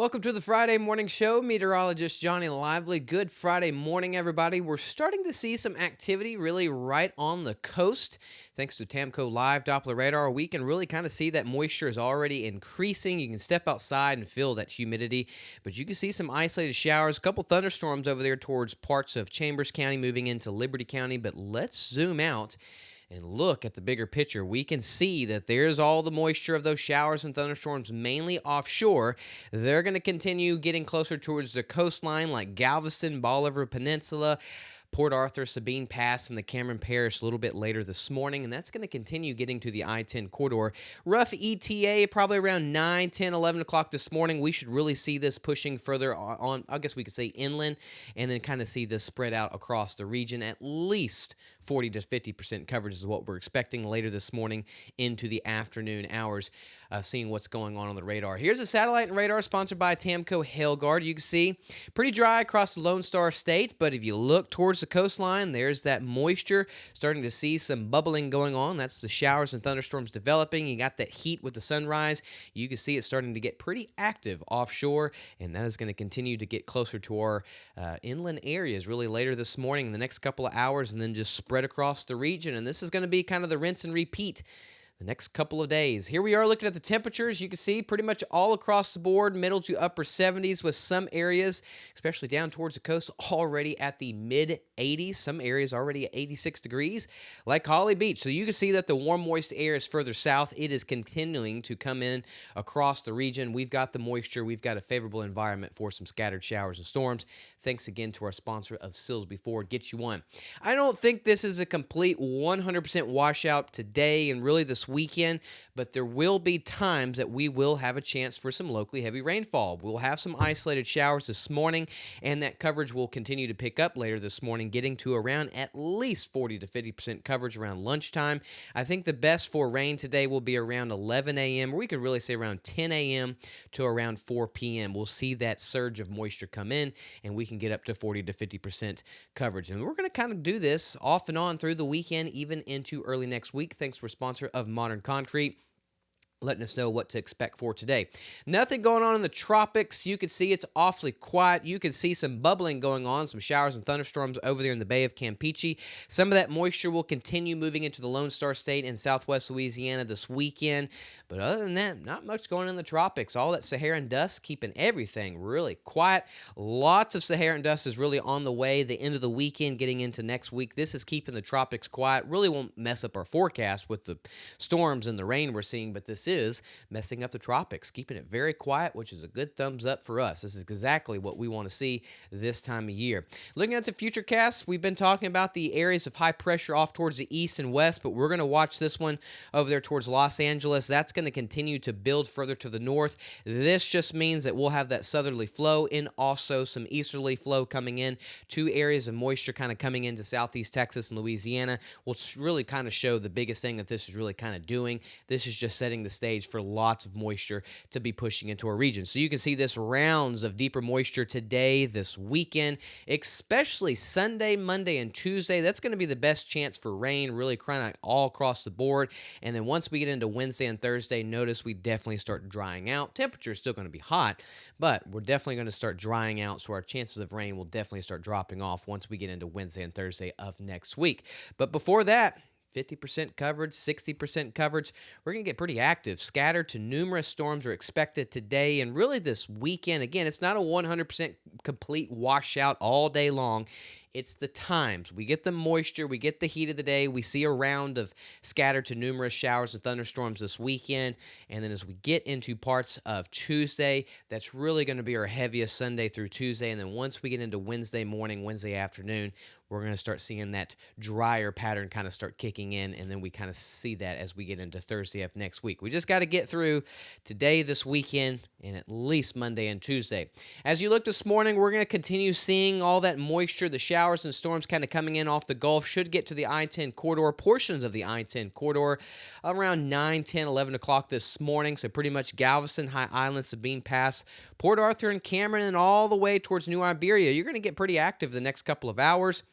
Welcome to the Friday Morning Show. Meteorologist Johnny Lively. Good Friday morning, everybody. We're starting to see some activity really right on the coast. Thanks to Tamco Live Doppler Radar, we can really kind of see that moisture is already increasing. You can step outside and feel that humidity, but you can see some isolated showers, a couple thunderstorms over there towards parts of Chambers County moving into Liberty County. But let's zoom out and look at the bigger picture. We can see that there's all the moisture of those showers and thunderstorms mainly offshore. They're going to continue getting closer towards the coastline like Galveston, Bolivar Peninsula, Port Arthur, Sabine Pass, and the Cameron Parish a little bit later this morning, and that's going to continue getting to the I-10 corridor. Rough ETA, probably around 9, 10, 11 o'clock this morning. We should really see this pushing further on, I guess we could say inland, and then kind of see this spread out across the region. At least 40 to 50% coverage is what we're expecting later this morning into the afternoon hours, seeing what's going on the radar. Here's a satellite and radar sponsored by Tamco Hailguard. You can see pretty dry across the Lone Star State, but if you look towards the coastline, there's that moisture, starting to see some bubbling going on. That's the showers and thunderstorms developing. You got that heat with the sunrise. You can see it starting to get pretty active offshore, and that is going to continue to get closer to our inland areas really later this morning in the next couple of hours, and then just spread across the region. And this is going to be kind of the rinse and repeat the next couple of days. Here we are looking at the temperatures. You can see pretty much all across the board, middle to upper 70s, with some areas, especially down towards the coast, already at the mid 80s. Some areas already at 86 degrees, like Holly Beach. So you can see that the warm, moist air is further south. It is continuing to come in across the region. We've got the moisture. We've got a favorable environment for some scattered showers and storms. Thanks again to our sponsor of Silsby Ford. Get you one. I don't think this is a complete 100% washout today and really this weekend, but there will be times that we will have a chance for some locally heavy rainfall. We'll have some isolated showers this morning, and that coverage will continue to pick up later this morning, getting to around at least 40 to 50% coverage around lunchtime. I think the best for rain today will be around 11 a.m., or we could really say around 10 a.m. to around 4 p.m. We'll see that surge of moisture come in, and we can get up to 40 to 50% coverage. And we're going to kind of do this off and on through the weekend, even into early next week. Thanks for sponsor of Modern Concrete, letting us know what to expect for today. Nothing going on in the tropics. You can see it's awfully quiet. You can see some bubbling going on, some showers and thunderstorms over there in the Bay of Campeche. Some of that moisture will continue moving into the Lone Star State and southwest Louisiana this weekend. But other than that, not much going on in the tropics. All that Saharan dust keeping everything really quiet. Lots of Saharan dust is really on the way. The end of the weekend, getting into next week. This is keeping the tropics quiet. Really won't mess up our forecast with the storms and the rain we're seeing, but this is messing up the tropics, keeping it very quiet, which is a good thumbs up for us. This is exactly what we want to see this time of year. Looking at the futurecasts, we've been talking about the areas of high pressure off towards the east and west, but we're going to watch this one over there towards Los Angeles. That's going to continue to build further to the north. This just means that we'll have that southerly flow and also some easterly flow coming in. Two areas of moisture kind of coming into southeast Texas and Louisiana will really kind of show the biggest thing that this is really kind of doing. This is just setting the stage for lots of moisture to be pushing into our region. So you can see this rounds of deeper moisture today, this weekend, especially Sunday, Monday, and Tuesday. That's going to be the best chance for rain, really kind of all across the board. And then once we get into Wednesday and Thursday, notice we definitely start drying out. Temperature is still going to be hot, but we're definitely going to start drying out. So our chances of rain will definitely start dropping off once we get into Wednesday and Thursday of next week. But before that, 50% coverage, 60% coverage. We're going to get pretty active. Scattered to numerous storms are expected today and really this weekend. Again, it's not a 100% complete washout all day long. It's the times. We get the moisture, we get the heat of the day, we see a round of scattered to numerous showers and thunderstorms this weekend, and then as we get into parts of Tuesday, that's really going to be our heaviest Sunday through Tuesday, and then once we get into Wednesday morning, Wednesday afternoon, we're going to start seeing that drier pattern kind of start kicking in, and then we kind of see that as we get into Thursday of next week. We just got to get through today, this weekend, and at least Monday and Tuesday. As you look this morning, we're going to continue seeing all that moisture, the showers and storms kind of coming in off the Gulf, should get to the I-10 corridor, portions of the I-10 corridor, around 9, 10, 11 o'clock this morning, so pretty much Galveston, High Island, Sabine Pass, Port Arthur and Cameron, and all the way towards New Iberia. You're going to get pretty active the next couple of hours.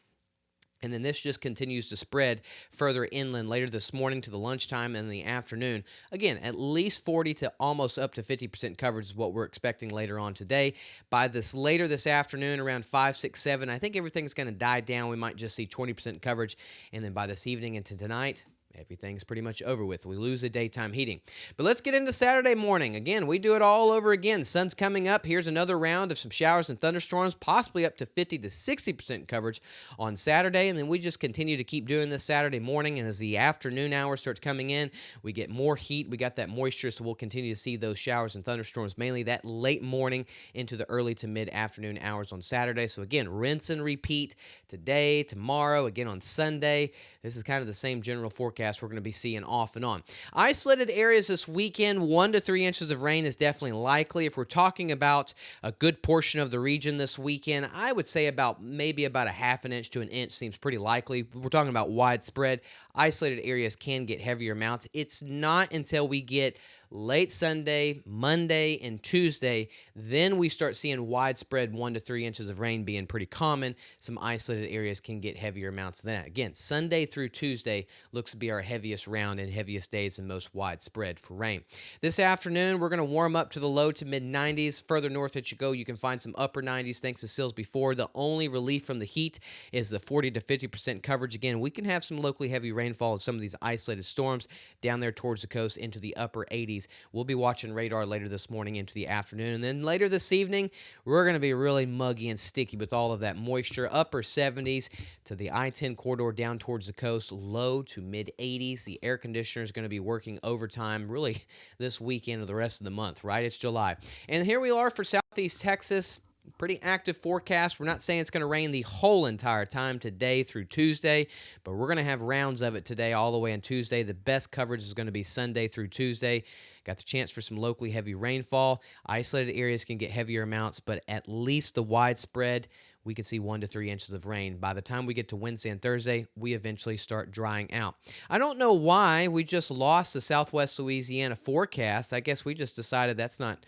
And then this just continues to spread further inland later this morning to the lunchtime and the afternoon. Again, at least 40 to almost up to 50% coverage is what we're expecting later on today. By later this afternoon, around 5, 6, 7, I think everything's going to die down. We might just see 20% coverage. And then by this evening into tonight, everything's pretty much over with. We lose the daytime heating. But let's get into Saturday morning. Again, we do it all over again. Sun's coming up. Here's another round of some showers and thunderstorms, possibly up to 50 to 60% coverage on Saturday. And then we just continue to keep doing this Saturday morning. And as the afternoon hours starts coming in, we get more heat. We got that moisture, so we'll continue to see those showers and thunderstorms, mainly that late morning into the early to mid-afternoon hours on Saturday. So again, rinse and repeat today, tomorrow, again on Sunday. This is kind of the same general forecast we're going to be seeing off and on. Isolated areas this weekend, 1 to 3 inches of rain is definitely likely. If we're talking about a good portion of the region this weekend, I would say maybe about a half an inch to an inch seems pretty likely. We're talking about widespread. Isolated areas can get heavier amounts. It's not until we get late Sunday, Monday, and Tuesday, then we start seeing widespread 1 to 3 inches of rain being pretty common. Some isolated areas can get heavier amounts than that. Again, Sunday through Tuesday looks to be our heaviest round and heaviest days and most widespread for rain. This afternoon, we're going to warm up to the low to mid-90s. Further north that you go, you can find some upper 90s thanks to Sills before. The only relief from the heat is the 40 to 50% coverage. Again, we can have some locally heavy rainfall in some of these isolated storms down there towards the coast into the upper 80s. We'll be watching radar later this morning into the afternoon. And then later this evening, we're going to be really muggy and sticky with all of that moisture. Upper 70s to the I-10 corridor down towards the coast, low to mid-80s. The air conditioner is going to be working overtime really this weekend or the rest of the month, right? It's July. And here we are for Southeast Texas. Pretty active forecast. We're not saying it's going to rain the whole entire time today through Tuesday, but we're going to have rounds of it today all the way on Tuesday. The best coverage is going to be Sunday through Tuesday. Got the chance for some locally heavy rainfall. Isolated areas can get heavier amounts, but at least the widespread, we could see 1 to 3 inches of rain. By the time we get to Wednesday and Thursday, we eventually start drying out. I don't know why we just lost the Southwest Louisiana forecast. I guess we just decided that's not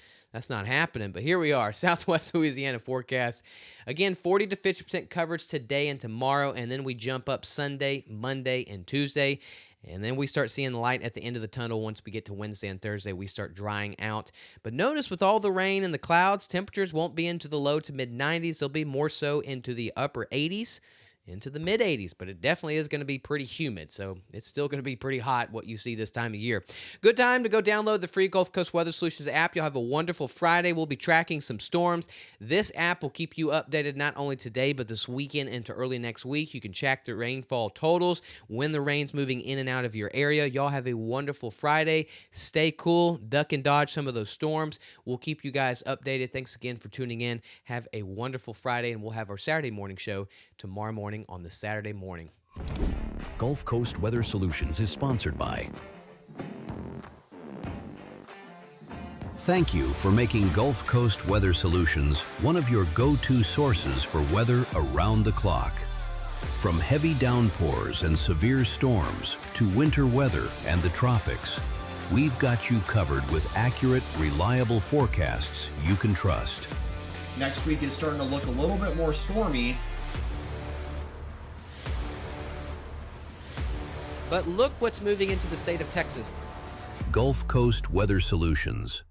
happening, but here we are. Southwest Louisiana forecast. Again, 40 to 50% coverage today and tomorrow, and then we jump up Sunday, Monday, and Tuesday. And then we start seeing the light at the end of the tunnel. Once we get to Wednesday and Thursday, we start drying out. But notice with all the rain and the clouds, temperatures won't be into the low to mid-90s. They'll be more so into the upper 80s. Into the mid-80s, but it definitely is going to be pretty humid, so it's still going to be pretty hot what you see this time of year. Good time to go download the free Gulf Coast Weather Solutions app. You'll have a wonderful Friday. We'll be tracking some storms. This app will keep you updated not only today, but this weekend into early next week. You can check the rainfall totals, when the rain's moving in and out of your area. Y'all have a wonderful Friday. Stay cool, duck and dodge some of those storms. We'll keep you guys updated. Thanks again for tuning in. Have a wonderful Friday, and we'll have our Saturday morning show tomorrow morning on the Saturday morning. Gulf Coast Weather Solutions is sponsored by. Thank you for making Gulf Coast Weather Solutions one of your go-to sources for weather around the clock. From heavy downpours and severe storms to winter weather and the tropics, we've got you covered with accurate, reliable forecasts you can trust. Next week is starting to look a little bit more stormy. But look what's moving into the state of Texas. Gulf Coast Weather Solutions.